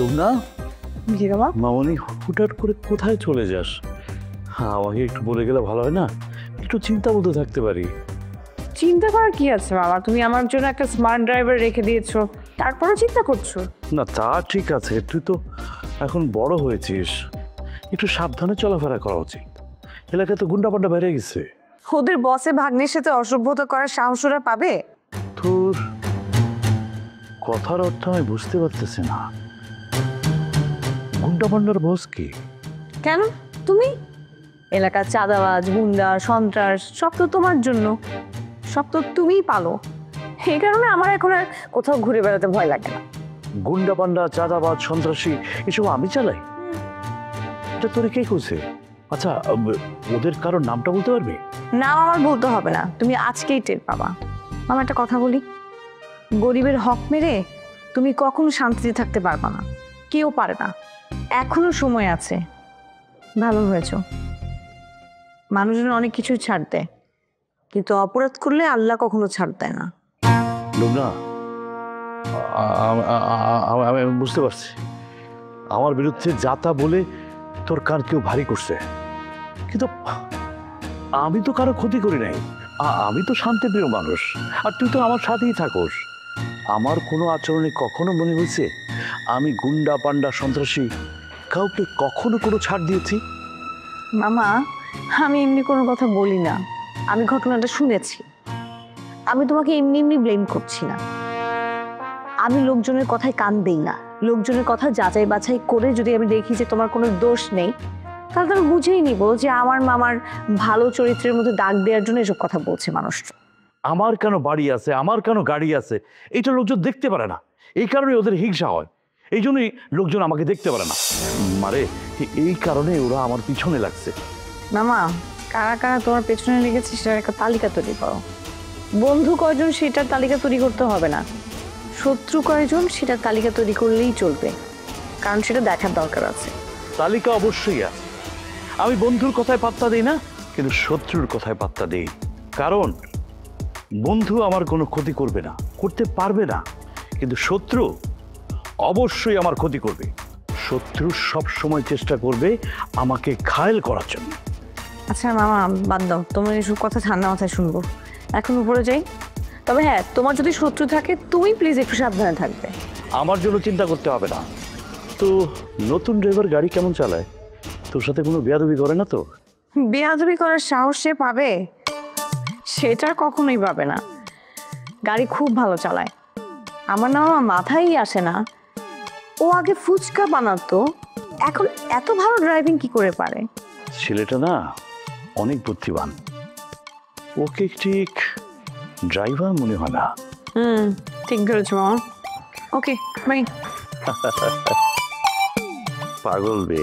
লুবনা, জি বাবা। মামনি হুটহাট করে কোথায় চলে যাস? হ্যাঁ, আমাকে একটু বলে গেলে ভালো হয় না? একটু চিন্তা বলতে থাকতে পারি। চিন্তা করার কি আছে বাবা? তুমি আমার জন্য একটা স্মার্ট ড্রাইভার রেখে দিয়েছো, তারপরও চিন্তা করছো? না, তা ঠিক আছে, তুই তো এখন বড় হয়েছিস, একটু সাবধানে চলাফেরা করা উচিত। এলাকায় তো গুন্ডা পান্ডা বেড়ে গেছে। ওদের বসে ভাগ্নের সাথে অসভ্যতা করার সাহস ওরা পাবে? তোর কথার অর্থ আমি বুঝতে পারতেছি না। গুন্ডা পান্ডার বস কি? কেন? তুমি এলাকার চাঁদাবাজ, গুন্ডা, সন্ত্রাস সব তো তোমার জন্য, সব তো তুমিই পালো। এই কারণে আমার এখন আর কোথাও ঘুরে বেড়াতে ভয় লাগে না। গুন্ডা পান্ডা, চাঁদাবাজ, সন্ত্রাসী এসব আমি চালাই? এটা তোরে কে করছে? আচ্ছা, ওদের কারোর নামটা বলতে পারবি? নাম আমার বলতে হবে না, তুমি আজকেই টের পাবা। মামা একটা কথা বলি, গরিবের হক মেরে তুমি কখনো শান্তিতে থাকতে পারবা না, কেউ পারে না। এখনো সময় আছে, ভালো হয়েছ। মানুষজন অনেক কিছু ছাড় দেয়, কিন্তু অপরাধ করলে আল্লাহ কখনো ছাড় দেয় না। লুবনা, আমি বুঝতে পারছি আমার বিরুদ্ধে যাতা বলে তোর কান কেউ ভারী করছে, কিন্তু আমি তো কারো ক্ষতি করি নাই। আমি তো শান্তিপ্রিয় মানুষ, আর তুই তো আমার সাথেই থাকোস। আমার কোনো আচরণে কখনো মনে হয়েছে আমি গুন্ডা পান্ডা সন্ত্রাসী কাউকে কখনো কোনো ছাড় দিয়েছি? মামা, আমি এমনি কোনো কথা বলি না, আমি ঘটনাটা শুনেছি। আমি তোমাকে এমনি এমনি ব্লেম করছি না। আমি লোকজনের কথায় কান দেই না, লোকজনের কথা যাচাই বাছাই করে যদি আমি দেখি যে তোমার কোনো দোষ নেই, তাহলে তো আমি বুঝেই নিব যে আমার মামার ভালো চরিত্রের মধ্যে দাগ দেওয়ার জন্য এসব কথা বলছে মানুষ। আমার কেন বাড়ি আছে, আমার কেন গাড়ি আছে, এটা লোকজন দেখতে পারে না, এই কারণে ওদের হিংসা হয়। এই জন্যই লোকজন আমাকে দেখতে পারে না। মারে, এই কারণে ওরা আমার পিছনে লাগছে। মামা, কারা কারা তোমার পেছনে লেগেছে সেটার একটা তালিকা তৈরি করো। বন্ধু কয়জন সেটার তালিকা তৈরি করতে হবে না, শত্রু কয়জন সেটার তালিকা তৈরি করলেই চলবে, কারণ সেটা দেখার দরকার আছে। তালিকা অবশ্যই আছে। আমি বন্ধুর কথায় পাত্তা দিই না, কিন্তু শত্রুর কথায় পাত্তা দিই। কারণ বন্ধু আমার কোনো ক্ষতি করবে না, করতে পারবে না, কিন্তু শত্রু অবশ্যই আমার ক্ষতি করবে। শত্রু সব সময় চেষ্টা করবে আমাকে ঘায়েল করার জন্য। আচ্ছা মামা, বাদ দাও, তোমার এসব কথা ঠান্ডা মাথায় শুনবো। এখন উপরে যাই। তবে হ্যাঁ, তোমার যদি শত্রু থাকে তুমি প্লিজ একটু সাবধানে থাকবে। আমার জন্য চিন্তা করতে হবে না। তো নতুন ড্রাইভার গাড়ি কেমন চালায়? তোর সাথে কোনো বেয়াদবি করে না তো? বেয়াদবি করার সাহস সে পাবে? সেটা কখনোই পাবে না। গাড়ি খুব ভালো চালায়। আমার না মামা মাথায় আসে না, ও আগে ফুচকা বানাতো, এখন এত ভালো ড্রাইভিং কি করে পারে? ছেলেটা না অনেক বুদ্ধিমান, ওকে ঠিক ড্রাইভার মনে হয় না। ঠিক ধরেছো মামা। Okay bye. পাগল বে।